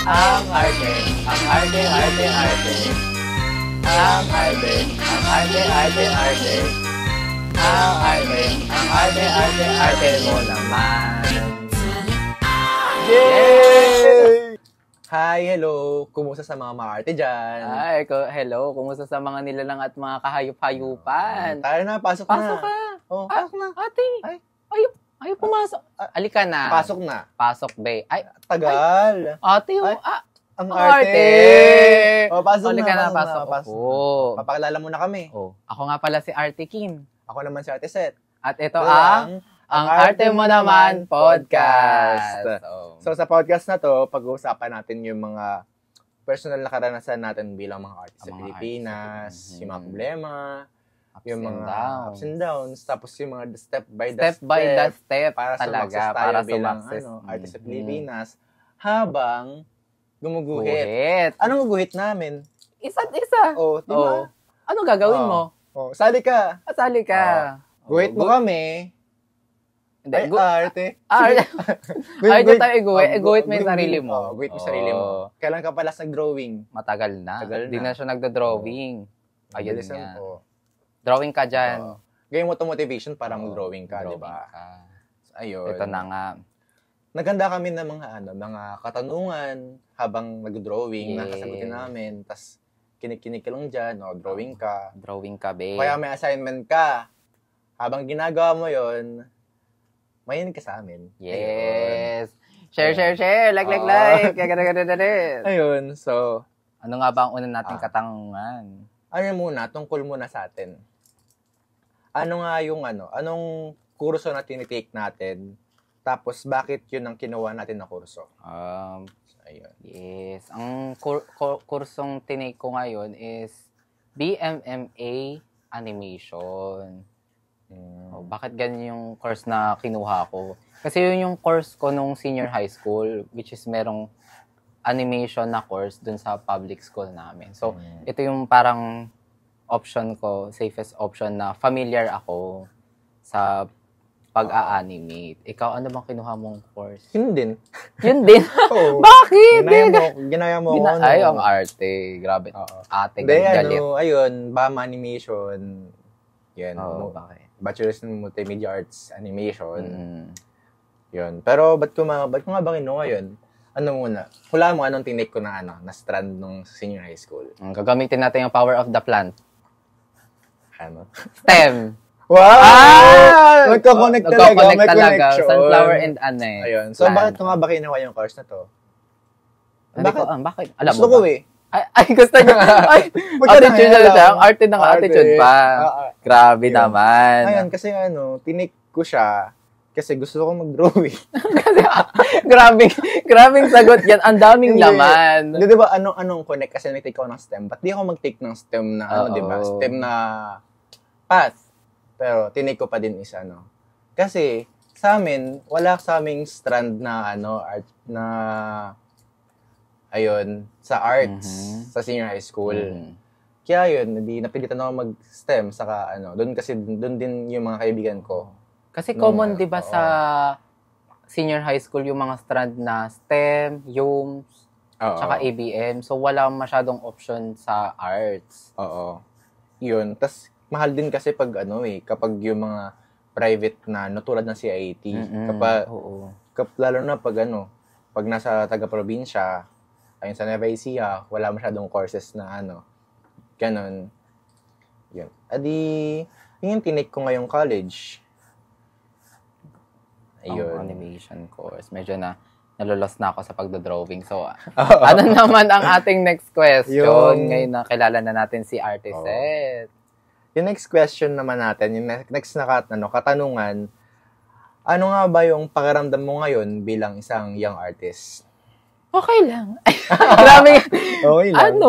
Ang arte, ang arte, arte, arte. Ang arte, ang arte, arte, arte. Ang arte, ang arte, arte, arte mo naman. Yay! Hi, hello. Kumusta sa mga arte dyan? Ay, hello. Kumusta sa mga nilalang at mga kahayop-hayupan? Tayo na, pasok na. Pasok ka. Oh, pasok na. Ate, ayaw pumasok. Alika na. Pasok na. Pasok, be. Ay, tagal. ate, Ang ang arte. Oh, pasok Alika na, na, pasok. Oh. Papakilala muna kami. Oh, ako nga pala si Arte Kim. Ako naman si Ate Seth. At ito ang Arte Mo Naman Podcast. So sa podcast na to, pag-uusapan natin yung mga personal na karanasan natin bilang mga artist sa Pilipinas, yung mga problema, yung mga ups and downs, tapos yung mga step by the step para talaga, para bilang artist sa Pilipinas, habang gumuguhit. Anong guguhit namin? Isa't isa. Oh, diba? Anong gagawin mo? Oh, sali ka. Sali ka. Guhit mo kami. Hindi, arte. Arte tayo guhit mo yung sarili mo. Guhit mo yung sarili mo. Kailan ka pala nag-drawing? Matagal na. Hindi na siya nagdo-drawing. Ayun nga. Drawing ka dyan. Gawin mo ito motivation para mag-drawing ka, di ba? Ayun. Ito na nga. Naganda kami ng mga katanungan habang nag-drawing, nakasagutin namin. Tapos, kinik-kinik ka lang dyan, drawing ka. Drawing ka, babe. Kaya may assignment ka. Habang ginagawa mo yon, mayinig ka sa amin. Yes. Ayun. Share. Like. Ayun, so. Ano nga ba ang una nating katanungan? Tungkol muna sa atin. Ano nga yung anong kurso na tinitake natin? Tapos, bakit yun ang kinuha natin na kurso? Ayun. Yes. Ang kursong tinake ko ngayon is BMMA Animation. Bakit ganyan yung course na kinuha ko? Kasi yun yung course ko nung senior high school, which is merong animation na course dun sa public school namin. So, ito yung parang option ko, safest option na familiar ako sa pag-a-animate. Ikaw, ano bang kinuha mong course? Yun din. Yun din? Bakit? Ginaya mo. Ay, ang arte. Grabe. Ate, galit. Ayun, BAM Animation. Yan. Bakit? Bachelor's in Multimedia Arts Animation. Yun. Pero, ba't ko nga ba kinuha yun? Ano muna? Hula mo, anong tinake ko na strand nung senior high school? Gagamitin natin yung power of the plant. Ano? STEM. Wow! Nagko-connect talaga. May connection. Sunflower and Ayun. So, bakit ko nga ba kinuha yung course na to? Bakit? Alam gusto mo ba? Ko eh. Ay, gusto niyo. Ay, attitude na siya. Ang arte ng attitude pa. Grabe naman. Ayun, kasi tinake ko siya kasi gusto ko mag-drawing. Grabing sagot yan. Ang daming laman. Di ba, anong connect? Kasi nag-take ako ng STEM. Ba't di ako mag-take ng STEM na, di ba? STEM na path. Pero, tinake ko pa din isa, Kasi, sa amin, wala sa aming strand na, art, na, ayun, sa arts, sa senior high school. Kaya yun, napilitan ako mag-STEM, saka, doon din yung mga kaibigan ko. Kasi common, di ba, sa senior high school, yung mga strand na STEM, UMS, tsaka ABM. So, wala masyadong option sa arts. Oo. Yun. Tas mahal din kasi pag kapag yung mga private na tulad ng CIT. Lalo na pag nasa taga-probinsya, ayun sa Nueva Ecija, wala masyadong courses na ganon. Yun. Adi, yung tinake ko ngayong college. Ayun. Ang animation course. Medyo nalolos na ako sa pagdodrawing. So, ano naman ang ating next question? Ngayon na kilala na natin si Arte Seth. Yung next question naman natin, yung next na katanungan, ano nga ba yung pakiramdam mo ngayon bilang isang young artist? Okay lang. Grabe. Okay lang.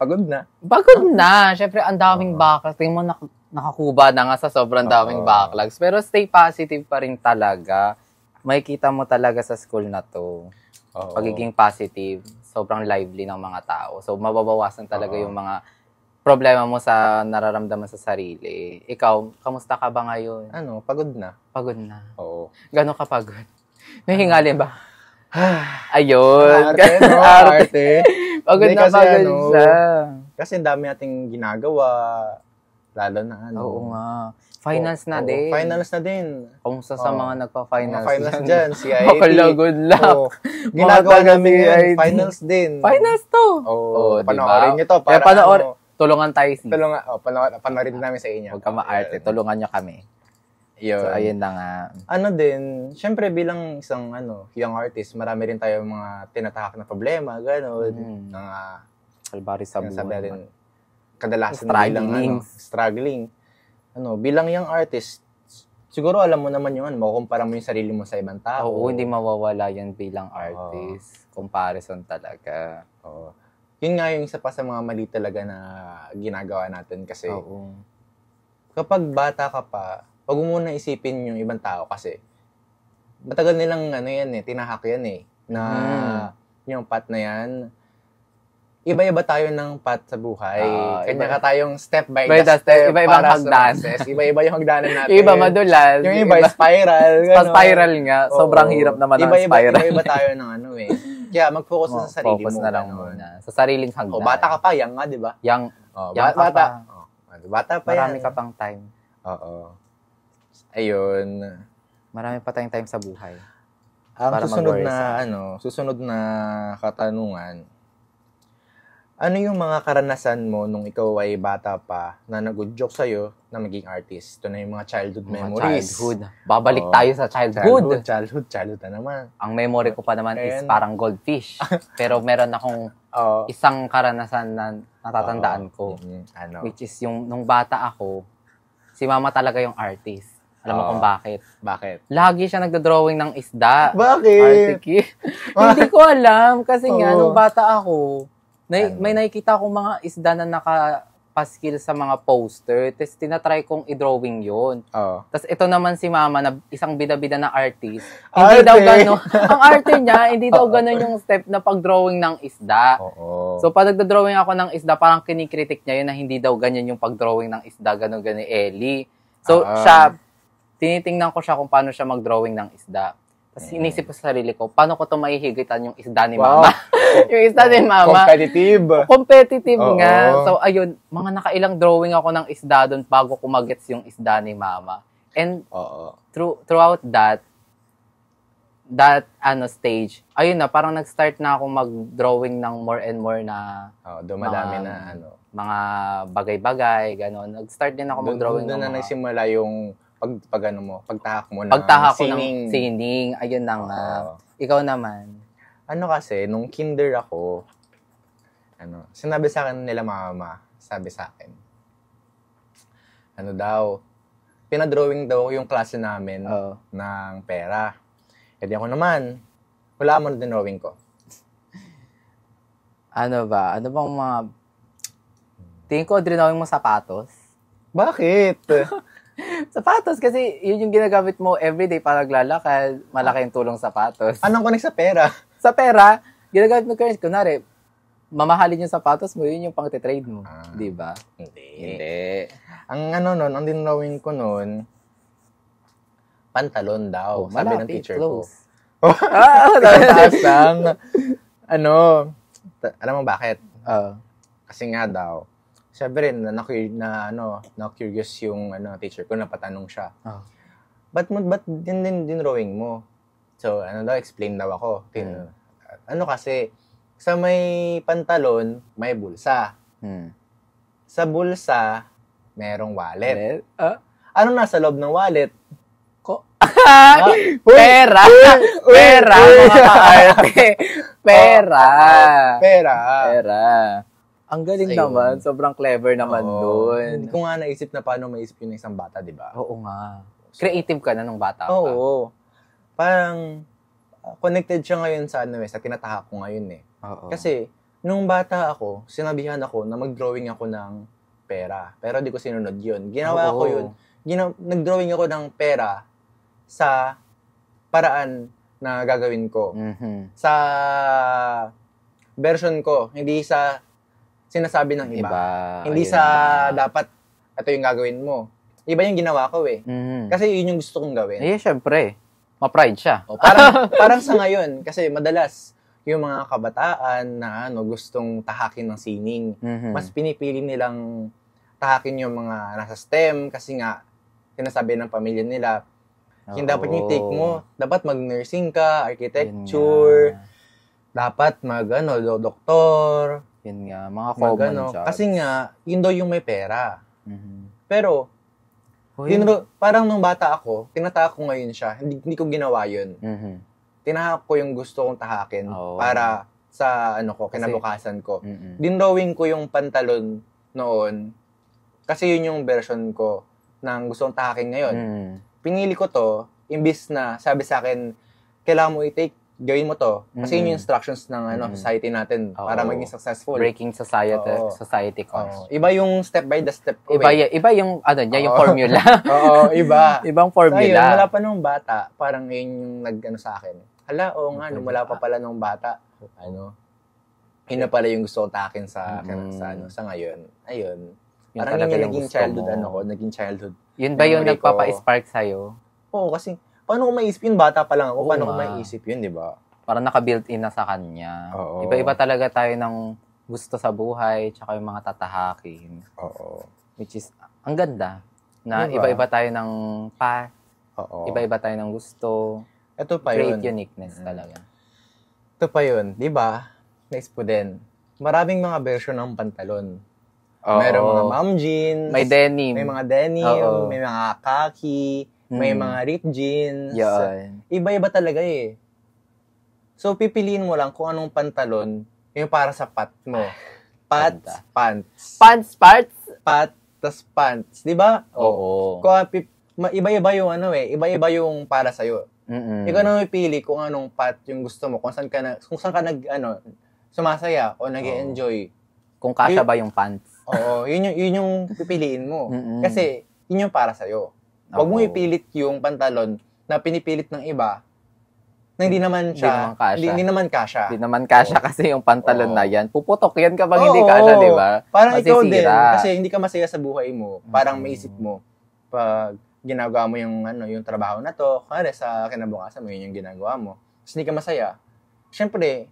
Pagod na. Pagod na. Siyempre, ang daming backlogs. Tingin mo, nakakuba na nga sa sobrang daming backlogs. Pero stay positive pa rin talaga. Makikita mo talaga sa school na to. Pagiging positive. Sobrang lively ng mga tao. So, mababawasan talaga yung mga problema mo sa nararamdaman sa sarili. Ikaw, kamusta ka ba ngayon? Pagod na. Pagod na. Oo. Gano'n ka pagod? May hingalin ba? Ayun. Arte, no? Arte. Pagod Hindi, na kasi pagod ano, siya. Kasi ang dami nating ginagawa. Lalo na ano. Oo nga. Finals na din. Finals na din. Kung sa mga nagpa-finals. Mga finals dyan, CIT. Good luck. Ginagawa namin yun. Finals din. Finals to. Panoorin nyo to. Para tulungan tayo sis. Panoorin namin sa inyo. Huwag ka maarte. Tulungan nyo kami. Yun. So, ayun na nga. Ano din, syempre bilang isang young artist, marami rin tayo mga tinatahak na problema, gano'n. Mga kalbari sa buhay. Kadalasan bilang struggling. Bilang young artist, siguro alam mo naman yung makukumpara mo yung sarili mo sa ibang tao. Oo, hindi mawawala yan bilang artist. Comparison talaga. Oo. Yun nga yung isa pa sa mga mali talaga na ginagawa natin kasi kapag bata ka pa, wag mo muna isipin yung ibang tao kasi matagal nilang tinahak yan na yung path na yan. Iba-iba tayo ng path sa buhay. Kanya ka tayong step by step. Iba-ibang hagdan. Iba-iba yung hagdanan natin. Iba madulas. Yung iba spiral. Spiral nga. Sobrang hirap naman ang spiral. Iba tayo ng Kaya mag-focus na sa sarili mo. Focus na lang muna. Sa sariling hagdan. Bata ka pa, young nga, di ba? Young. Bata. Bata pa yan. Marami ka pang time. Oo. Ayun. Marami pa tayong time sa buhay. Ang susunod na katanungan, ano yung mga karanasan mo nung ikaw ay bata pa na nag-joke sa'yo na maging artist? Ito na yung mga childhood memories. Babalik tayo sa childhood. Childhood na naman. Ang memory ko pa naman is parang goldfish. Pero meron akong isang karanasan na natatandaan ko. Which is yung nung bata ako, si mama talaga yung artist. Alam mo kung bakit? Bakit? Lagi siya nagdo-drawing ng isda. Bakit? Hindi ko alam. Kasi nga, nung bata ako, may nakikita akong mga isda na nakapaskil sa mga poster. Tapos tinatry kong i-drawing yun. Tapos ito naman si mama na isang bida-bida na artist. Hindi daw gano'n. Ang arte niya, hindi daw gano'n yung step na pag-drawing ng isda. So pag nagdo-drawing ako ng isda, parang kinikritik niya yun na hindi daw ganyan yung pag-drawing ng isda, gano'n Ellie. So siya, tinitingnan ko siya kung paano siya mag-drawing ng isda. Tapos inisip ko sa sarili ko, paano ko ito mahihigitan yung isda ni mama? Yung isda ni mama. Competitive nga. So, ayun, mga nakailang drawing ako ng isda doon bago ko magets yung isda ni mama. And throughout that stage, ayun na, parang nag-start na ako mag-drawing ng more and more na dumadami na mga bagay-bagay, gano'n. Nag-start din ako mag-drawing doon na nagsimula yung pagtahak mo ng sining. Ayun na nga. Ikaw naman. Kasi, nung kinder ako, sinabi sa akin nila mama, sabi sa akin, pinadrawing daw yung klase namin ng pera. E di ako naman, wala mo na din drawing ko. Ano bang mga, tingin ko drawing mo sapatos? Bakit? Sapatos kasi yun yung ginagamit mo everyday para naglalakad. Malaki yung tulong sapatos. Anong connect sa pera? Sa pera, ginagamit mo currency. Kunwari, mamahalin yung sapatos mo, yun yung pang-trade mo. Di ba? Hindi. Ang dinrawing ko nun, pantalon daw. Sabi ng teacher ko. Taas lang. Alam mo bakit? Kasi nga daw, siyempre, na-curious yung teacher ko, napatanong siya. Ba't din drawing mo? So, explain daw ako. Kasi, sa may pantalon, may bulsa. Sa bulsa, merong wallet. Ano nasa loob ng wallet? Pera! Pera! Mga kaarte! Pera! Ang galing naman. Sobrang clever naman doon. Hindi ko nga naisip na paano maisip yun ng isang bata, di ba? Oo nga. Creative ka na nung bata pa. Oo. Parang, connected siya ngayon sa sa tinatahak ko ngayon Kasi, nung bata ako, sinabihan ako na mag-drawing ako ng pera. Pero di ko sinunod yun. Ginawa ko yun. Nag-drawing ako ng pera sa paraan na gagawin ko. Sa version ko. Hindi sa sinasabi ng iba. Hindi sa dapat ito yung gagawin mo. Iba yung ginawa ko Kasi yun yung gusto kong gawin. Syempre. ma-pride siya. Parang sa ngayon, kasi madalas, yung mga kabataan na gustong tahakin ng sining, mas pinipili nilang tahakin yung mga nasa STEM kasi nga, sinasabi ng pamilya nila, yung dapat yung take mo, dapat mag-nursing ka, architecture, dapat doktor. Yun nga, mga common jobs. Kasi nga, yun daw yung may pera. Pero, parang nung bata ako, tinatahak ko ngayon siya, hindi ko ginawa yun. Tinahak ko yung gusto kong tahakin para sa kinabukasan ko. Dinrawing ko yung pantalon noon, kasi yun yung version ko ng gusto kong tahakin ngayon. Pinili ko to, imbis na sabi sa akin, kailangan mo i-take, gawin mo to. Kasi yun yung instructions ng society natin para maging successful. Breaking society cost. Iba yung step by the step ko. Iba yung yung formula. Iba. Ibang formula. So, yun, wala pa nung bata, parang yun yung sa akin. Hala, wala pa pala nung bata. Yun na pala yung gusto kong takin sa ngayon. Ayun. Yun parang yun yung naging childhood. Yun ba yung nagpapa-spark sa'yo? Oo, kasi paano ko maisip yun? Bata pa lang ako. Paano ko maisip yun, di ba? Parang naka-built-in na sa kanya. Iba-iba talaga tayo ng gusto sa buhay, tsaka yung mga tatahakin. Which is, ang ganda. Na iba-iba tayo ng path. Iba-iba tayo ng gusto. Ito pa yun. Great uniqueness talaga. Ito pa yun. Di ba? Naisip ko din. Maraming mga version ng pantalon. Merong mga mom jeans. May denim. May mga denim. May mga khaki. May mga ripped jeans. Yan. Iba-iba talaga eh. So, pipiliin mo lang kung anong pantalon yung para sa pat mo. Pants. Pat, tas pants. Di ba? Oo. Iba-iba yung iba-iba yung para sa'yo. Ikaw na mapili kung anong pat yung gusto mo, kung saan ka sumasaya o nag-enjoy. Kung kasya ba yung pants. Yun yung pipiliin mo. Kasi, yun yung para sa'yo. Huwag mo ipilit yung pantalon na pinipilit ng iba na hindi naman kasya. Hindi naman kasya kasi yung pantalon na yan. Puputok yan kapag hindi kasya, di ba? Parang ikaw din. Kasi hindi ka masaya sa buhay mo. Parang maisip mo, pag ginagawa mo yung trabaho na to, kaya sa kinabukasan mo, yun yung ginagawa mo. Kasi hindi ka masaya. Siyempre,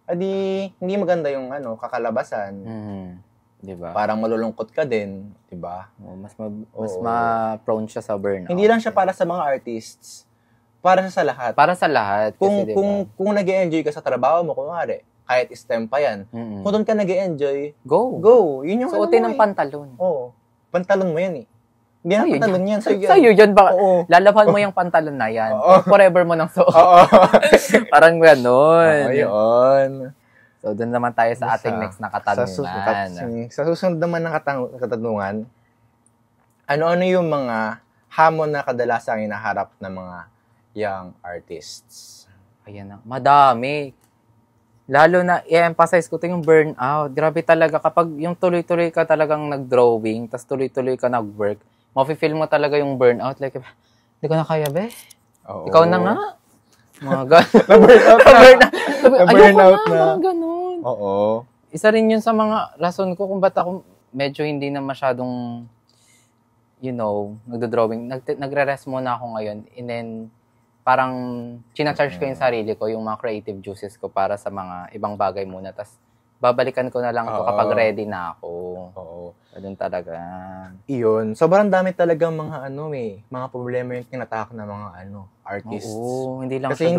hindi maganda yung kakalabasan. Diba? Parang malulungkot ka din, 'di ba? Mas ma-prone siya sa burnout. Hindi lang siya para sa mga artists, para siya sa lahat. Para sa lahat kasi kung nag-e-enjoy ka sa trabaho mo, kunwari, kahit STEM pa 'yan. Kung doon ka nag-e-enjoy, go. Yun yung suotin ng pantalon. Pantalon mo 'yan eh. Hindi na pantalon yan. Sa'yo yun ba? Lalaban mo yung pantalon na yan. Forever mo nang suot. Parang gano'n. Yun. So, doon naman tayo sa ating next na katanungan. Sa susunod naman ng katanungan, ano-ano yung mga hamon na kadalasang hinaharap ng mga young artists? Ayan na. Madami. Lalo na, i-emphasize ko ito yung burnout. Grabe talaga. Kapag yung tuloy-tuloy ka talagang nag-drawing, tas tuloy-tuloy ka nag-work, mafe-feel mo talaga yung burnout. Like, hindi ko na kaya, be. Ikaw na nga. Mga Na-burnout na. Parang ganun. Oo. Isa rin yun sa mga rason ko kung ba't ako medyo hindi na masyadong, nagdo-drawing. Nagre-rest muna ako ngayon. And then, parang china-charge ko yung sarili ko, yung mga creative juices ko para sa mga ibang bagay muna. Tapos, babalikan ko na lang ito kapag ready na ako. Doon talaga. Iyon. Sobrang dami talagang mga mga problema yung tinatak ng mga artists. Hindi lang kasi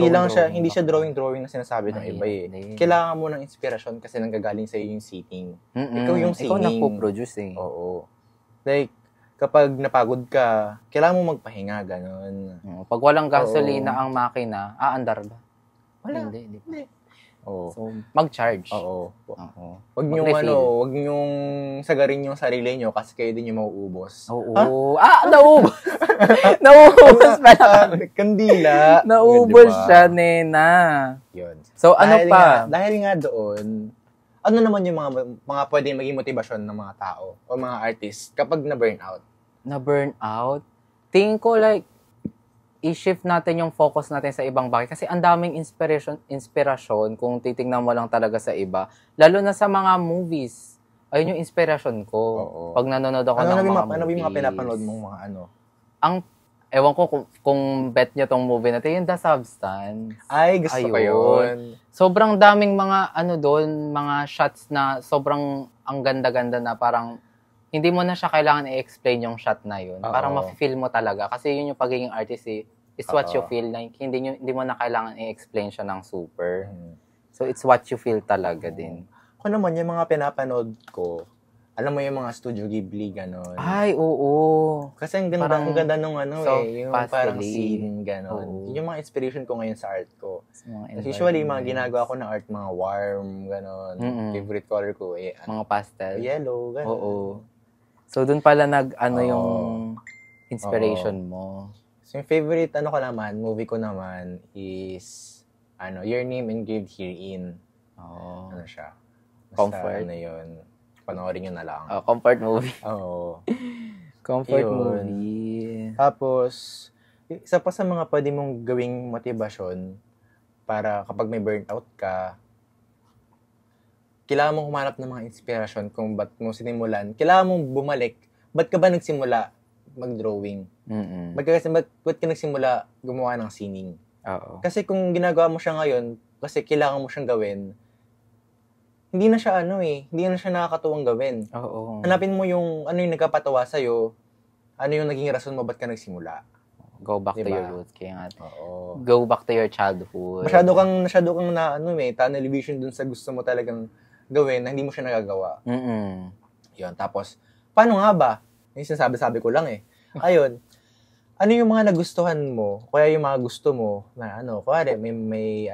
hindi siya drawing na sinasabi ng iba eh. Kailangan mo ng inspirasyon kasi nanggagaling sa iyo yung singing. Ikaw yung singing. Ikaw nagpo-produce eh. Oo. Like, kapag napagod ka, kailangan mo magpahinga, ganun. Pag walang gasolina ang makina, aandar ba? Wala. Hindi. So, mag-charge. Wag niyong sagarin yung sarili niyo kasi kayo din yung mauubos. Naubos. Naubos pala. Kandila. Naubos siya, nena. Yun. So, pa? Dahil nga doon, ano naman yung mga pwedeng maging motivasyon ng mga tao o mga artists kapag na-burnout? Na-burnout? Tingin ko i-shift natin yung focus natin sa ibang bagay. Kasi ang daming inspirasyon kung titingnan mo lang talaga sa iba. Lalo na sa mga movies. Ayun yung inspirasyon ko. Pag nanonood ako ng mga movies. Ano yung mga pinapanood mong mga ewan ko kung bet nyo tong movie na to, yung The Substance. Ay, gusto ko yun. Sobrang daming mga doon, mga shots na sobrang ang ganda-ganda na parang hindi mo na siya kailangan i-explain yung shot na yun. Parang mafe-feel mo talaga. Kasi yun yung pagiging artist is what you feel. Like, hindi mo na kailangan i-explain siya ng super. So, it's what you feel talaga din. Ako naman, yung mga pinapanood ko, alam mo yung mga Studio Ghibli, gano'n. Ay, oo. Kasi ang ganda nung yung parang scene, gano'n. Yun yung mga inspiration ko ngayon sa art ko. Usually, mga ginagawa ko na art, mga warm, gano'n. Favorite color ko, mga pastel. Yellow, gano'n. Oo. So, dun pala yung inspiration mo. So, yung favorite, movie ko naman is, Your Name Engraved Herein. Ano siya? Comfort. Yun. Panoorin nyo na lang. Comfort movie. Oo. Comfort movie. Tapos, isa pa sa mga pwede mong gawing motivasyon para kapag may burnout ka, kailangan mong humanap ng mga inspirasyon kung ba't mo sinimulan. Kailangan mong bumalik. Ba't ka ba nagsimula mag-drawing? Ba't ka nagsimula gumawa ng sining? Oo. Kasi kung ginagawa mo siya ngayon, kasi kailangan mo siyang gawin, hindi na siya hindi na siya nakakatuwang gawin. Oo. Hanapin mo yung yung nagkapatawa sa'yo, ano yung naging rason mo ba't ka nagsimula. Go back to your roots. Kaya nga. Oo. Go back to your childhood. Masyado kang na tunnel vision dun sa gusto mo talagang gawin na hindi mo siya nagagawa. Yun. Tapos, paano nga ba? Yung sinasabi ko lang Ayun, ano yung mga nagustuhan mo, kaya yung mga gusto mo na kuwari may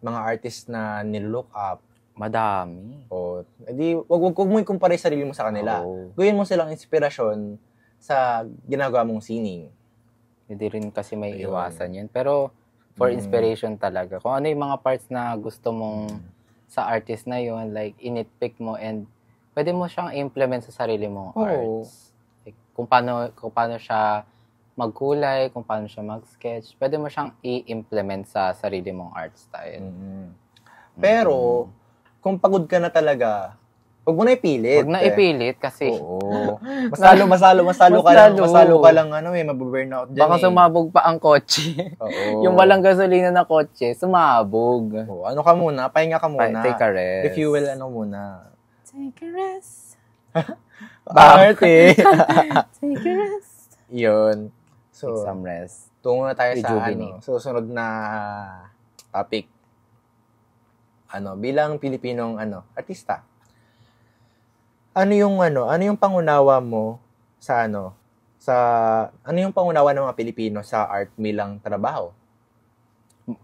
mga artist na nilook up. Madami. Wag mo i-compare sarili mo sa kanila. Gawin mo silang inspirasyon sa ginagawa mong sining. Hindi rin kasi may iwasan yun. Pero, for inspiration talaga. Kung ano yung mga parts na gusto mong sa artist na yun, like, initpick mo and pwede mo siyang implement sa sarili mong arts. Like, kung paano siya magkulay, kung paano siya mag-sketch, pwede mo siyang i-implement sa sarili mong art style. Pero, kung pagod ka na talaga, huwag mo na ipilit. Huwag na ipilit kasi. Oo. Masalo ka lang mababurnout dyan. Baka sumabog pa ang kotse. Oo. Yung walang gasolina na kotse, sumabog. Ano ka muna? Pahinga ka muna. Take a rest. Refuel muna. Take a rest. Bakit Take a rest. Yun. So, take some rest. Tungo na tayo sa susunod na topic. Bilang Pilipinong artista. Ano yung pangunawa mo sa ano yung pangunawa ng mga Pilipino sa art bilang trabaho?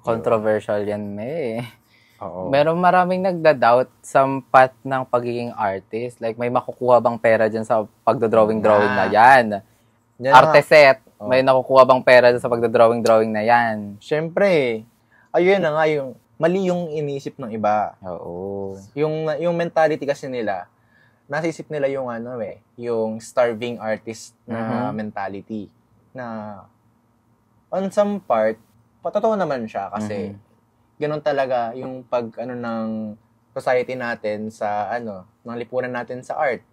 Controversial yan, Oo. Meron maraming nagda-doubt sa path ng pagiging artist. Like, may makukuha bang pera dyan sa pagdodrawing na yan? Arteset, may nakukuha bang pera dyan sa pagdodrawing na yan? Siyempre, ayun na nga yung mali yung iniisip ng iba. Oo. Yung mentality kasi nila, nasisip nila yung yung starving artist na mentality. Na on some part, patotoo naman siya kasi ganun talaga yung ng society natin sa ng lipunan natin sa art.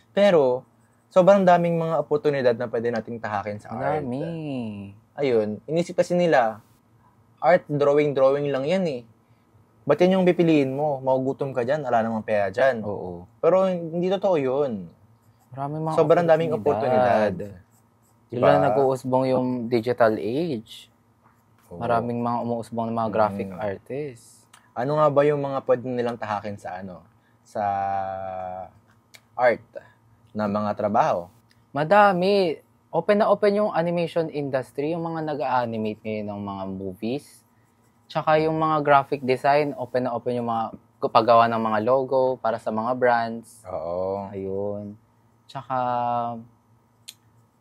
Pero sobrang daming mga oportunidad na pwede nating tahakin sa art. Ayun, inisip kasi nila, art, drawing lang yan Ba't yan yung pipiliin mo? Magugutom ka dyan, ala namang pera dyan. Oo. Pero hindi totoo yun. Sobrang daming oportunidad. Diba? Na nag-uusbong yung digital age. Maraming mga umuusbong ng mga graphic artists. Ano nga ba yung mga pwede nilang tahakin sa sa art na mga trabaho? Madami. Open na open yung animation industry, yung mga nag-animate ngayon ng mga movies. Tsaka yung mga graphic design, open na open yung mga paggawa ng mga logo para sa mga brands. Oo. Ayun. Tsaka,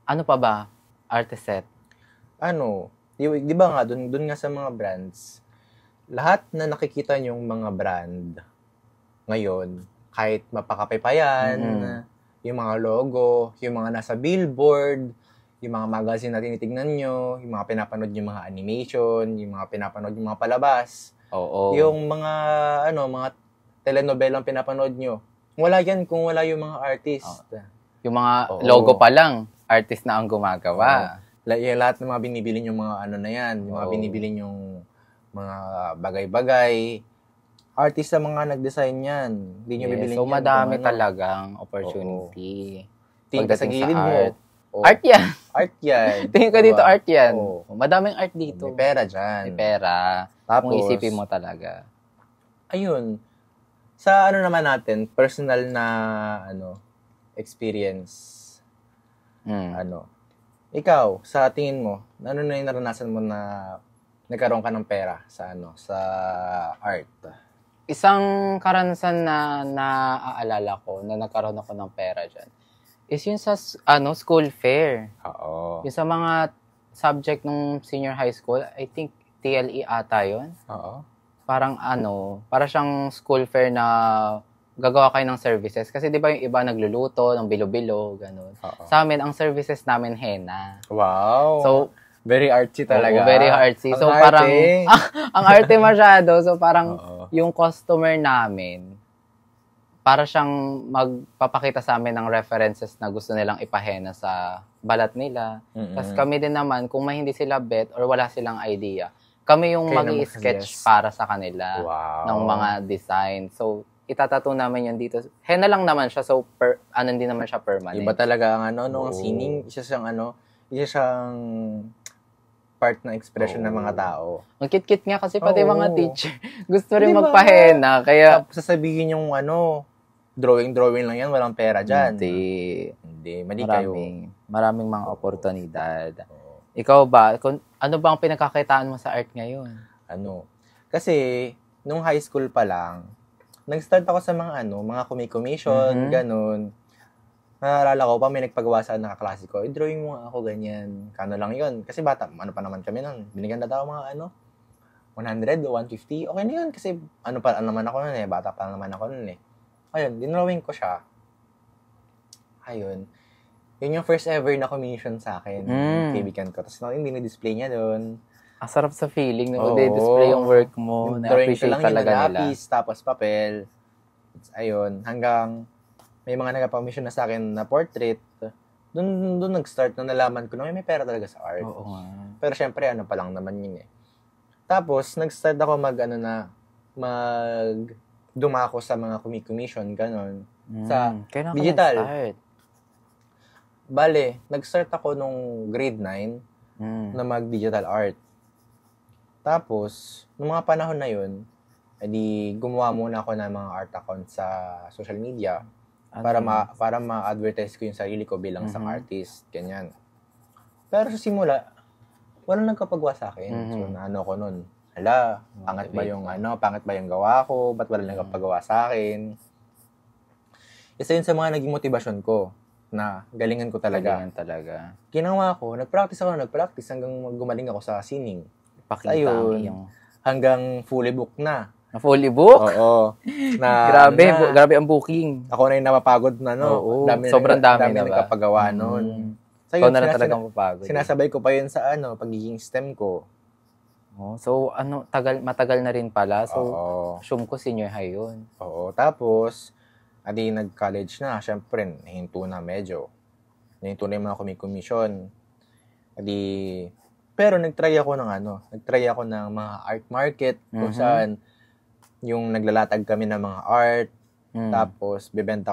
ano pa ba? Arteset. Di ba nga, dun nga sa mga brands, lahat na nakikita yung mga brand ngayon, kahit mapakape pa yan, yung mga logo, yung mga nasa billboard, yung mga magazine na tinitignan nyo, yung mga pinapanood yung mga animation, yung mga pinapanood yung mga palabas, yung mga, mga telenovelang pinapanood nyo. Wala yan kung wala yung mga artist. Yung mga logo pa lang, artist na ang gumagawa. Yung lahat ng mga binibili yung mga ano na yan, yung mga binibili yung mga bagay-bagay, artist sa mga nag-design yan. Hindi nyo bibili so, madami talagang opportunity. Tingin ka sa gilid mo. Art yan. Art yan. Tingin ka dito, art yan. Madaming art dito. May pera dyan. May pera. Tapos, kung isipin mo talaga. Ayun. Sa ano naman natin, personal na experience. Ikaw, sa tingin mo, ano na yung naranasan mo na nagkaroon ka ng pera sa sa art? Isang karanasan na naaalala ko na nagkaroon ako ng pera dyan is yun sa school fair. Oo. Yung sa mga subject ng senior high school, I think TLE ata yun. Oo. Parang para siyang school fair na gagawa kayo ng services. Kasi di ba yung iba nagluluto ng bilo-bilo, ganun. Sa amin, ang services namin henna. Wow! So, very artsy talaga. Very artsy. So, parang, ang arte masyado. So, parang, yung customer namin, para siyang magpapakita sa amin ng references na gusto nilang ipahena sa balat nila. Tapos kami din naman, kung may hindi sila bet or wala silang idea, kami yung mag-i-sketch para sa kanila ng mga design. So, itatato namin yun dito. Henna lang naman siya, so hindi naman siya permanent. Iba talaga ang ang sining, isa siyang part ng expression ng mga tao. Ang kit-kit nga kasi pati mga teacher, gusto rin magpahena, kaya sasabihin yung drawing lang yan, walang pera dyan. Hindi, mali kayo. Maraming mga oportunidad. Ikaw ba, ano ba ang pinagkakitaan mo sa art ngayon? Kasi, nung high school pa lang, nag-start ako sa mga mga commission, ganun. Naalala ko pa, may nagpagawa sa nakaklase ko, drawing mo ako, ganyan. Kano lang yun. Kasi bata, pa naman kami nun. Binigyan na daw mga 100 o 150. Okay na yun, kasi pa naman ako nun bata pa naman ako nun Ayun, dinrawing ko siya. Ayun. Yun yung first ever na commission sa akin. Kaibigan ko. Tapos hindi na-display niya doon. Sarap sa feeling na display yung work mo. Na-appreciate talaga nila. Lapis, tapos papel. Ayun, hanggang may mga nagpa-commission na sa akin na portrait. Doon nag-start na nalaman ko na may pera talaga sa art. Oo nga. Pero syempre, pa lang naman yun Tapos, nag-start ako dumako sa mga commission, ganon. Sa digital. Bale, nag-start ako nung grade 9 na mag-digital art. Tapos, nung mga panahon na yun, edi gumawa muna ako ng mga art account sa social media para ma-advertise ko yung sarili ko bilang isang artist, ganyan. Pero sa simula, walang nagkapagawa sa akin. So, ko nun, pangit ba yung gawa ko? Ba't walang nagkapagawa sa akin? Isa yun sa mga naging motivasyon ko na galingan ko talaga. Ginawa ko, nag-practice hanggang gumaling ako sa sining. Hanggang fully book na. Fully book? Oo. Grabe ang booking. Ako na yung napapagod na, Sobrang dami na ba? Nakapagawa nun. Ikaw na lang talagang mapagod. Sinasabay ko pa yun sa pagiging STEM ko. So, matagal na rin pala. So, assume ko senior high yun. Oo. Tapos, nag-college na. Siyempre, nahinto na medyo. Nahinto na yung mga commission. Pero nag-try ako ng mga art market kung saan yung naglalatag kami ng mga art. Tapos, bebenta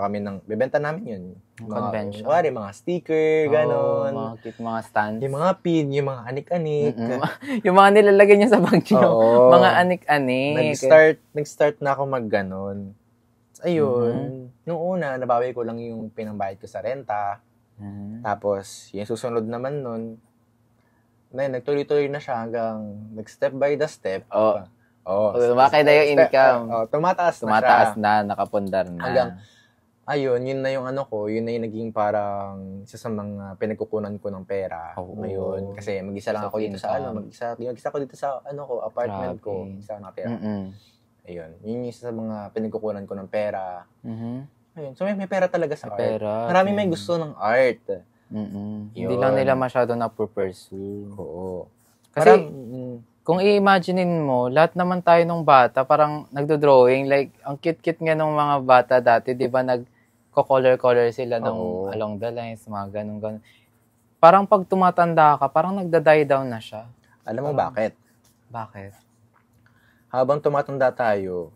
namin yun. Convention. Mga sticker, ganon. Mga stand. Yung mga pin, yung mga anik-anik. Yung mga nilalagay niya sa bag niyo. Mga anik-anik. Nag-start na ako mag-ganon. Ayun. Nung una, nabawi ko lang yung pinambayad ko sa renta. Tapos, yung susunod naman nun, nagtuloy-tuloy na siya hanggang nag-step by the step. Lumakay na yung income. Tumataas na, nakapundar na. Hanggang, yun na yung yun na yung naging parang isa sa mga pinagkukunan ko ng pera. Ngayon, kasi mag-isa lang ako dito sa mag-isa ako dito sa apartment ko. Isa nakatira. Ayun, yun yung isa sa mga pinagkukunan ko ng pera. Ayun, so may pera talaga sa art. Marami may gusto ng art. Hindi lang nila masyado na-pursue. Oo. Kasi, kung i-imaginein mo, lahat naman tayo nung bata, parang nagdo-drawing. Like, ang cute-cute nga nung mga bata dati, di ba, nagko-color-color sila ng along the lines, mga ganun-ganun. parang pag tumatanda ka, parang nagda-die down na siya. Alam mo bakit? Bakit? Habang tumatanda tayo,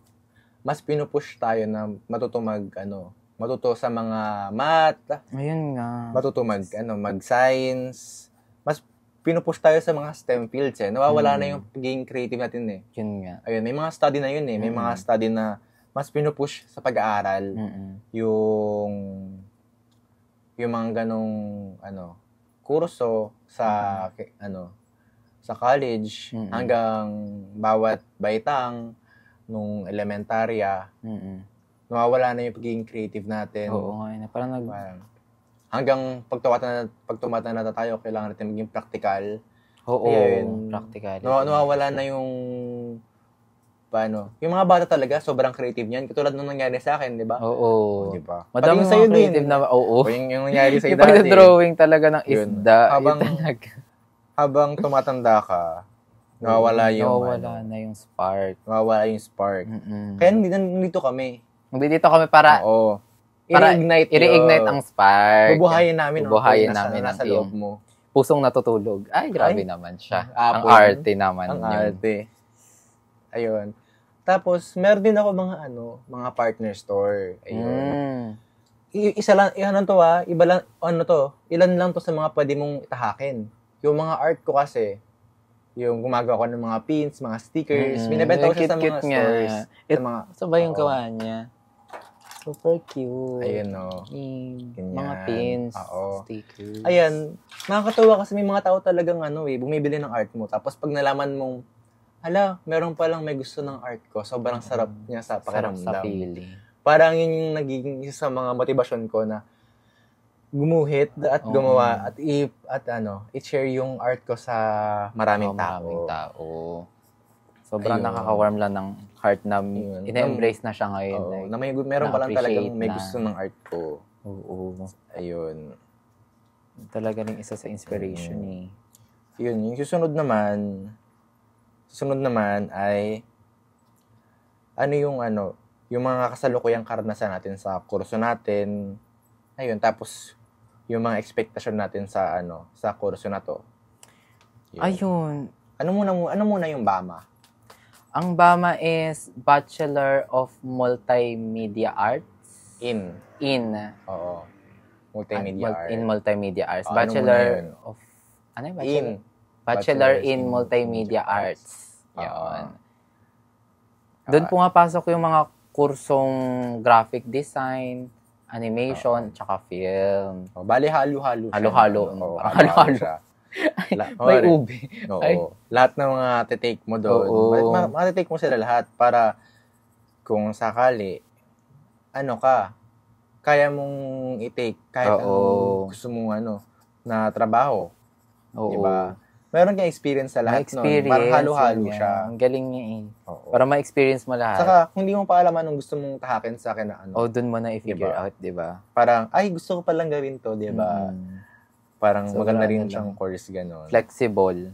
mas pinupush tayo na matuto sa mga math, Ayun nga. matuto mag-science. Mas pinupush tayo sa mga STEM fields eh. Nawawala na yung pagiging creative natin eh. Yun nga. Ayun, may mga study na yun eh. May mga study na mas pinupush sa pag-aaral yung mga ganong kurso sa sa college hanggang bawat baitang nung elementarya. Nawawala na yung pagiging creative natin. Oo nga. Parang hanggang pag tumatanda na tayo, kailangan natin maging practical. Oo, ayun, practical. Nawawala na yung yung mga bata talaga, sobrang creative niyan. Katulad nung nangyari sa akin, di ba? Oo. Di ba? Madami mga creative na, oo. Yung nangyari sa'yo dati. Yung drawing talaga ng isda. Habang tumatanda ka, nawawala na yung spark. Nawawala yung spark. Kaya nandito kami. Nandito kami para i-reignite ang spark. Bubuhayin namin nasa loob mo. Pusong natutulog. Ay, grabe naman siya. Ang arte naman. Ang arte. Ayun. Tapos, meron din ako mga partner store. Ayun. Isa lang, ilan lang to sa mga pwede mong itahakin. Yung mga art ko kasi, yung gumagawa ko ng mga pins, mga stickers, binibenta ko siya sa mga stores. Sa ba yung gawa niya? Super cute. Ayun, mga pins, stickers. Ayan, nakakatawa kasi may mga tao talagang bumibili ng art mo. Tapos pag nalaman mong, meron palang may gusto ng art ko. Sobrang sarap niya sa pakiramdam. Sarap sa feeling. Parang yun yung nagiging isa sa mga motivasyon ko na gumuhit at gumawa at i-share yung art ko sa maraming tao. Sobrang nakaka-warm lang ng heart na ina-embrace na siya ngayon. Na meron palang talagang may gusto ng art ko. Oo. Ayun. Talaga rin isa sa inspiration eh. Yun, yung susunod naman ay yung mga kasalukuyang karanasan natin sa kurso natin. Ayun, tapos yung mga expectation natin sa kurso na to. Yun. Ayun. Ano muna yung BAMA? Ang BAMA is Bachelor of Multimedia Arts. In. Oo. Multimedia Arts. In Multimedia Arts. Bachelor of... Ano yung Bachelor? Bachelor in Multimedia Arts. Yun. Doon pumapasok yung mga kursong graphic design, animation, tsaka film. Bali, halo-halo. Halo-halo. Halo-halo. May ube. Oo. Lahat ng mga titake mo doon. Matitake mo sila lahat para kung sakali, kaya mong i-take kahit anong gusto mong na trabaho. Oo. Diba? Meron kang experience sa lahat nun. Parang halo-halo siya. Ang galing niya eh. Para ma-experience mo lahat. Saka, kung di mo pa alam anong gusto mong tahakin sa akin na dun mo na i-figure out, diba? Parang, gusto ko palang gawin to, diba? Parang maganda rin siyang course, gano'n. Flexible.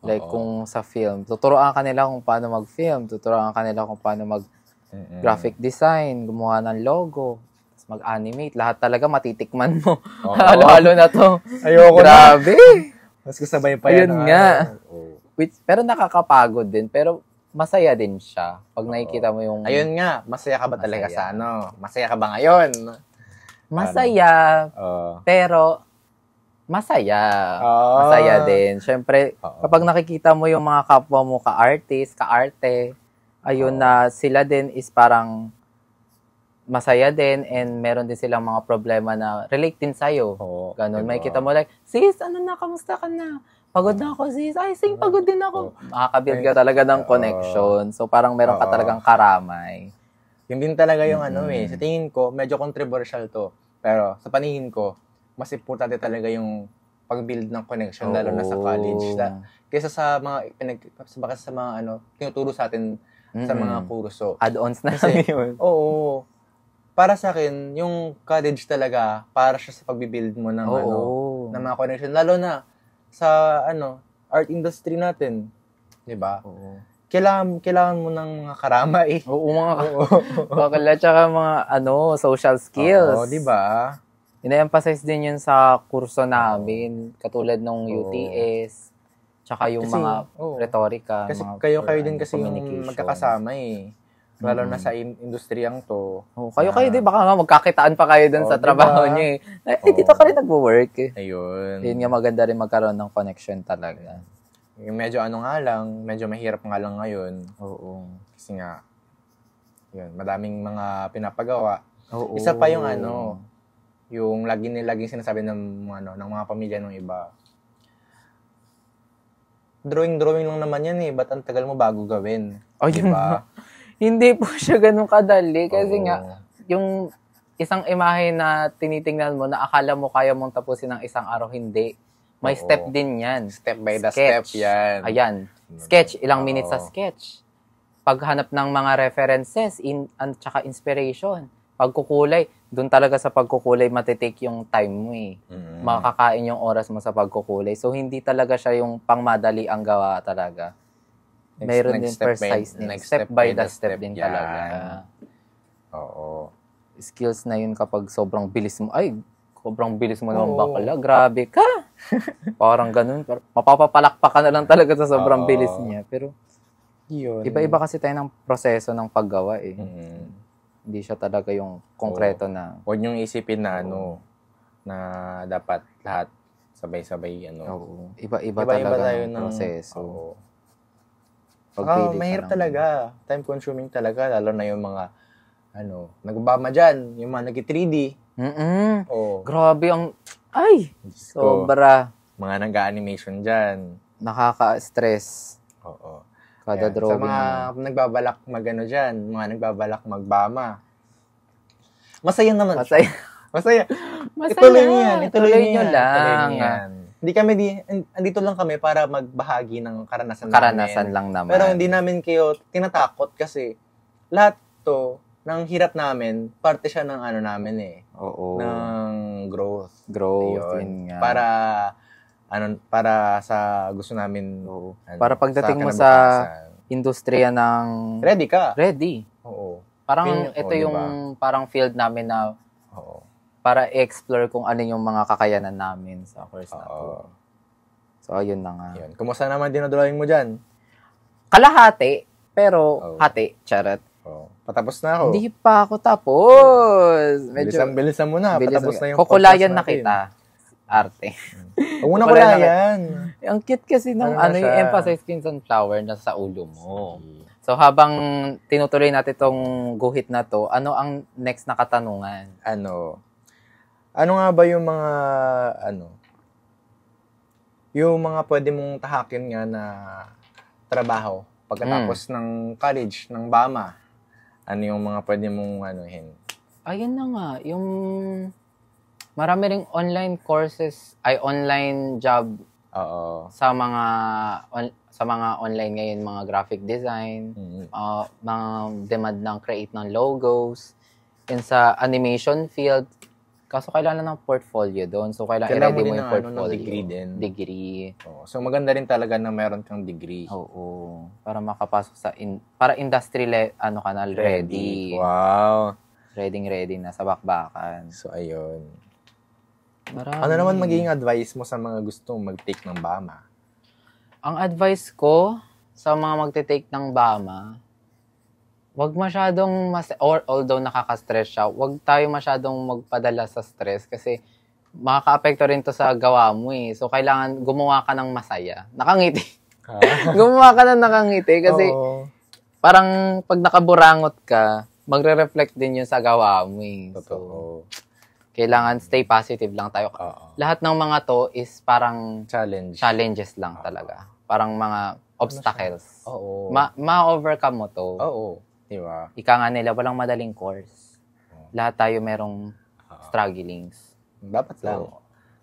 Like kung sa film, tuturuan ka nila kung paano mag-film, tuturuan ka nila kung paano mag-graphic design, gumawa ng logo, mag-animate. Lahat talaga matitikman mo. Halo-halo na to. Ayoko Grabe. Mas kasabay pa yan. Ayun nga. Pero nakakapagod din. Pero masaya din siya. Pag nakikita mo yung... Ayun nga. Masaya ka ba talaga sa Masaya ka ba ngayon? Masaya. Pero masaya. Masaya din. Siyempre, kapag nakikita mo yung mga kapwa mo ka-artist, ka-arte, ayun na sila din is parang masaya din and meron din silang mga problema na relate din sa'yo. Ganun. Diba? May kita mo like, sis, kamusta ka na? Pagod na ako, sis. Ay, pagod din ako. Makakabuild ka talaga ng connection. So, parang meron ka talagang karamay. Yun din talaga yung sa tingin ko, medyo controversial to. Pero, sa paningin ko, mas importante talaga yung pag-build ng connection, lalo na sa college. Kaysa sa mga, tinuturo sa atin sa mga kurso. Add-ons na kasi yun. Oo. Para sa akin, yung college talaga, para siya sa pag-build mo ng, ng mga connection. Lalo na sa, art industry natin. Diba? Oo. Kailangan mo ng mga karamay. Oo, mga bakala, tsaka mga, social skills. Oo, diba? ina-emphasize din yun sa kurso namin, katulad nung UTS, tsaka yung kasi, mga retorika. Kasi mga kayo din kasi yung magkakasama eh. Lalo na sa industriyang to. Kayo din, baka nga magkakitaan pa kayo dun sa trabaho niyo eh. Dito ka rin nagwo-work eh. Ayun. Yun nga maganda rin magkaroon ng connection talaga. Medyo medyo mahirap nga lang ngayon. Oo. Kasi nga, yun, madaming mga pinapagawa. Oo. Isa pa yung yung laging sinasabi ng mga pamilya ng iba. Drawing lang naman yan eh. Ba't ang tagal mo bago gawin? Diba? Hindi po siya ganun kadali. Kasi nga, yung isang imahe na tinitingnan mo na akala mo kaya mong tapusin ng isang araw, hindi. May step din yan. Step by the step yan. Ayan. Sketch. Ilang minutes sa sketch. Paghanap ng mga references at saka inspiration. Pagkukulay. Doon talaga sa pagkukulay matitake yung time mo eh. Makakain yung oras mo sa pagkukulay. So, hindi talaga siya yung pangmadali ang gawa talaga. Mayroon din precise din. Step by the step din talaga. Oo. Skills na yun kapag sobrang bilis mo. Ay, sobrang bilis mo naman bakla. Grabe ka. Parang ganun. Mapapapalakpak ka na lang talaga sa sobrang bilis niya. Pero, yun. Iba-iba kasi tayo ng proseso ng paggawa eh. Hindi siya talaga yung konkreto na... Huwag niyong isipin na na dapat lahat sabay-sabay Iba-iba talaga tayo ng proseso. Mahirap talaga. Time consuming talaga. Lalo na yung mga nagbabama dyan. Yung mga nag-3D. Grabe ang... Ay! Sobra. Mga nag-animation dyan. Nakaka-stress. Oo. Kada drawing. Sa mga nagbabalak dyan, mga nagbabalak magbama. Masaya naman. Masaya. Ituloy niyo yan. Andito lang kami para magbahagi ng karanasan namin. Karanasan lang naman. Pero hindi namin kayo tinatakot kasi lahat to, ng hirap namin, parte siya ng namin eh. Oo. Ng growth. Yun nga. Para sa gusto namin. Para pagdating mo sa industriya ng... Ready ka. Ready. Oo. Parang ito yung parang field namin na para i-explore kung ano yung mga kakayanan namin sa course na to. So, ayun na nga. Yun. Kumusta naman dinodrawing mo dyan? Kalahati, pero hati. Charot. Patapos na ako. Hindi pa ako tapos. Bilisan mo na. Patapos na yung kukulayan na kita. Arte. Huwag mo na kulayan. Ang cute kasi ng yung emphasize ko yung sunflower na sa ulo mo. So, habang tinutuloy natin itong guhit na to, ano ang next na katanungan? Ano nga ba yung mga, yung mga pwede mong tahakin nga na trabaho pagkatapos ng college, ng BAMA? Ano yung mga pwede mong anuhin? Ayun na nga, yung marami ring online courses, online job sa mga online ngayon, mga graphic design, mga demand ng create ng logos, and sa animation field. Kaso kailangan ng portfolio doon. So, kailangan i-ready mo yung portfolio. Degree din. Degree. So, maganda rin talaga na meron kang degree. Oo. Para makapasok sa, para industry, ready. Wow. Ready na sa bakbakan. So, ayun. Marami. Ano naman magiging advice mo sa mga gustong mag-take ng BAMA? Ang advice ko sa mga magte-take ng BAMA, wag masyadong although nakaka-stress siya, wag tayo masyadong magpadala sa stress kasi makaka-apekto rin to sa gawa mo eh. So, kailangan gumawa ka ng masaya. Nakangiti. Gumawa ka ng nakangiti kasi parang pag nakaburangot ka, magre-reflect din yun sa gawa mo eh. So, kailangan stay positive lang tayo. Lahat ng mga to is parang challenges lang talaga. Parang mga obstacles. Ma-overcome mo to. Diba? Ika nga nila, walang madaling course. Lahat tayo merong strugglings. Dapat lang.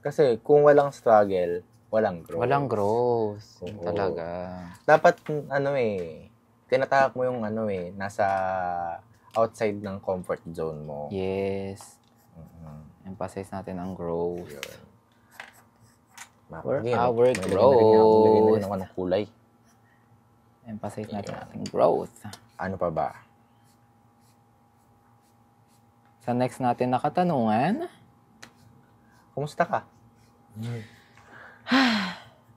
Kasi kung walang struggle, walang growth. Walang growth. Talaga. Dapat, tinatahak mo yung nasa outside ng comfort zone mo. Yes. Emphasize natin ang growth. For our growth. Lagyan ng kulay. Emphasize natin ang growth. Ano pa ba? Sa next natin na katanungan, Kumusta ka?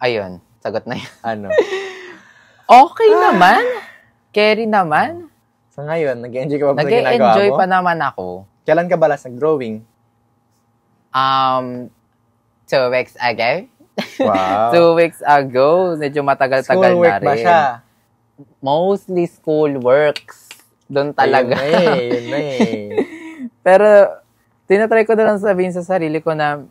Ayun, sagot na yun. Ano? Okay naman. Carry naman. Sa ngayon, nag-enjoy ka ba sa ginagawa mo? Nag-enjoy pa naman ako. Kailan ka ba last nag-drawing? 2 weeks ago. Wow. 2 weeks ago. Medyo matagal-tagal na rin. Schoolwork ba siya? Mostly schoolworks. Doon talaga. Yun na eh. Pero, tinatry ko na lang sabihin sa sarili ko na,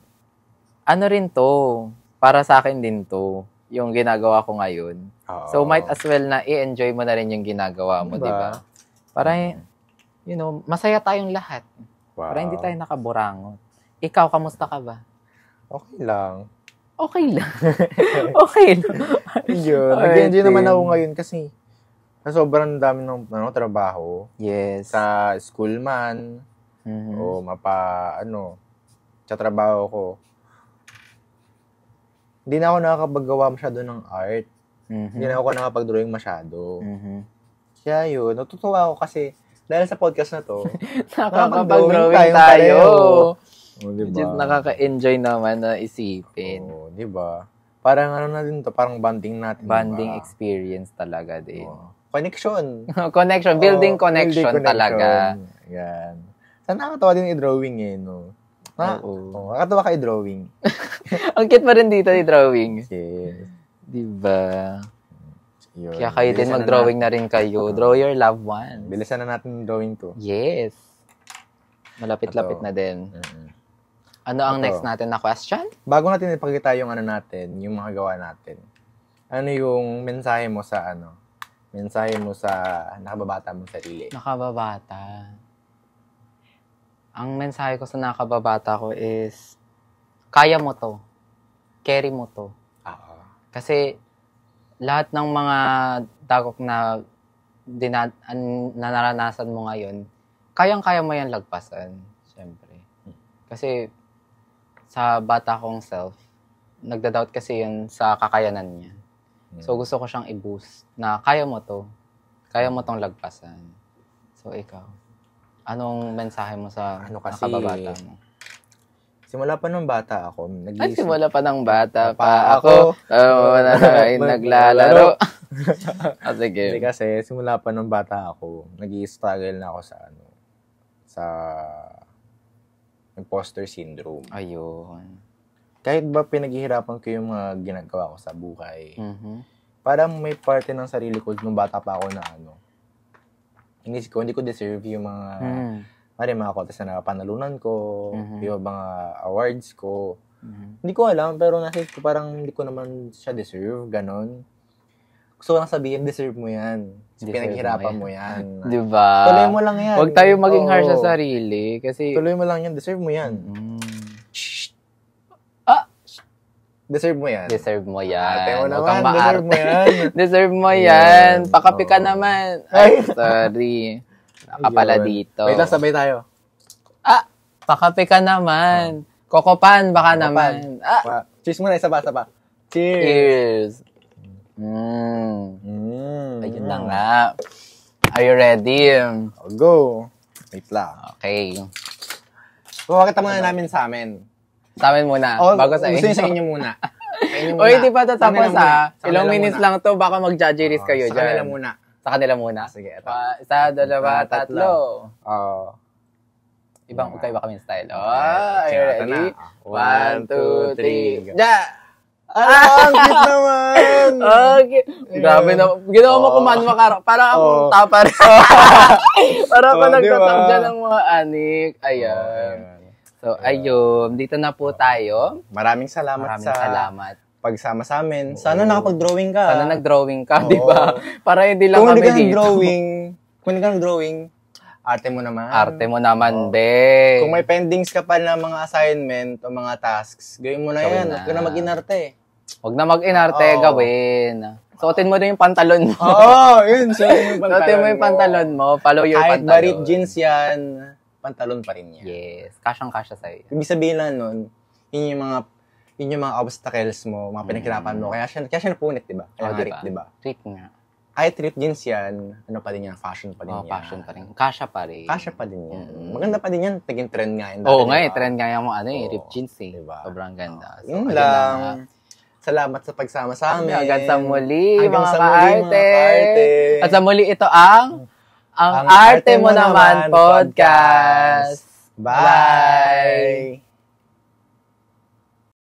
ano rin to, para sa akin din to, yung ginagawa ko ngayon. Oo. So, might as well na i-enjoy mo na rin yung ginagawa mo, di ba? Para, masaya tayong lahat. Wow. Para hindi tayo nakaburangot. Ikaw, kamusta ka ba? Okay lang. Okay lang. Okay lang. Yun. Nag-enjoy naman ako ngayon kasi sobrang dami ng trabaho. Yes. Sa school man, o sa trabaho ko. Hindi na ako nakakapagawa masyado ng art. Hindi na ako nakapag-drawing masyado. Kaya yun, natutuwa ako kasi dahil sa podcast na to, nakakapag-drawing tayo. Oh, diba? Which is nakaka-enjoy naman na isipin. Oh, diba? Parang na din to, parang bonding natin. Bonding diba? experience talaga din. Oh. Connection. Connection, building connection talaga. Yan. Sana nakakatawa din i-drawing eh, no? Oo. Nakakatawa ka i-drawing. Ang cute pa rin dito i-drawing. Yes. Diba? Yun. Kaya kayo din mag-drawing na rin kayo. Draw your loved one. Bilisan na natin yung drawing to. Yes. Malapit-lapit na din. Ano ang next natin na question? Bago natin ipakita yung natin, yung mga gawa natin. Ano yung mensahe mo sa Mensahe mo sa nakababata mong sarili? Nakababata. Ang mensahe ko sa nakababata ko is, kaya mo to. Carry mo to. Kasi, lahat ng mga dagok na naranasan mo ngayon, kayang-kaya mo yan lagpasan. Siyempre. Kasi, sa bata kong self, nagda-doubt kasi yun sa kakayanan niya. So, gusto ko siyang i-boost na kaya mo to. Kaya mo tong lagpasan. So, ikaw. Anong mensahe mo sa nakababata mo? Simula pa nung bata ako. Simula pa ng bata pa ako. Naglalaro. Sige. Hindi kasi, simula pa nung bata ako, nag-i-struggle na ako sa imposter syndrome. Ayun. Kahit ba pinaghihirapan ko yung mga ginagawa ko sa buhay, parang may parte ng sarili ko nung bata pa ako na hindi ko deserve yung mga contest na napanalunan ko, yung mga awards ko. Hindi ko alam, pero nasip ko parang hindi ko naman siya deserve, ganon. Gusto ko lang sabihin, deserve mo yan. Pinaghirapan mo yan. Diba? Tuloy mo lang yan. Huwag tayo maging harsh sa sarili. Kasi tuloy mo lang yan, deserve mo yan. Deserve mo yan. Deserve mo yan. Ate mo Huwag naman, kang maarte. deserve mo yan. Deserve mo yan. Pakapi ka naman. Ay, sorry. Nakapala dito. Wait lang, sabay tayo. Pakapi ka naman. Kokopan, baka naman. Cheers muna, isa pa. Cheers. Ayun na nga. Are you ready? Go. Wait lang. Okay. Pakita muna namin sa amin. Sa amin muna. Bago sa inyo. Gusto nyo sa inyo muna. Uy, di pa tatapos Ilang minutes lang to. Baka mag-judgeries kayo sa dyan. kanila muna. Sa kanila muna? Sige, ito. Isa, dalawa, tatlo. Ibang kami style. Are you ready? 1, 2, 3. Ang cute naman! Okay. Grabe na. Ginawa mo kuman makara. Parang akong tapa rin. Parang ako nagtatap dyan ng mga anik. Ayan. So, ayun. Dito na po tayo. Maraming salamat pagsama sa amin. Sana nakapag-drawing ka. Sana nag-drawing ka, di ba? Para hindi lang kami dito. Kung hindi ka nag-drawing, arte mo naman. Arte mo naman, be. Kung may pendings ka pa na mga assignment o mga tasks, gawin mo na yan. Huwag ka na mag-inarte. Huwag na mag-inarte, gawin. Suotin mo din yung pantalon mo. Yun. Suotin mo yung pantalon mo. Follow your pantalon. Kahit barit jeans yan, pantalon pa rin yan. Yes. Kasyang-kasya sa'yo. Ibig sabihin lang nun, yun yung mga obstacles mo, mga pinaghirapan mo. Kaya siya napunit, di ba? Kaya nga, di ba? Trick nga. Kahit ripped jeans yan, ano pa din yan, fashion pa din yan. Fashion pa rin. Kasha pa rin. Kasha pa din yan. Maganda pa din yan, tiging trend nga yun. Trend nga yung ripped jeans Diba? Sobrang ganda. Yun lang. Salamat sa pagsama sa amin. Hanggang sa muli, mga kaarte. At sa muli, ito ang Arte Mo Naman Podcast. Bye!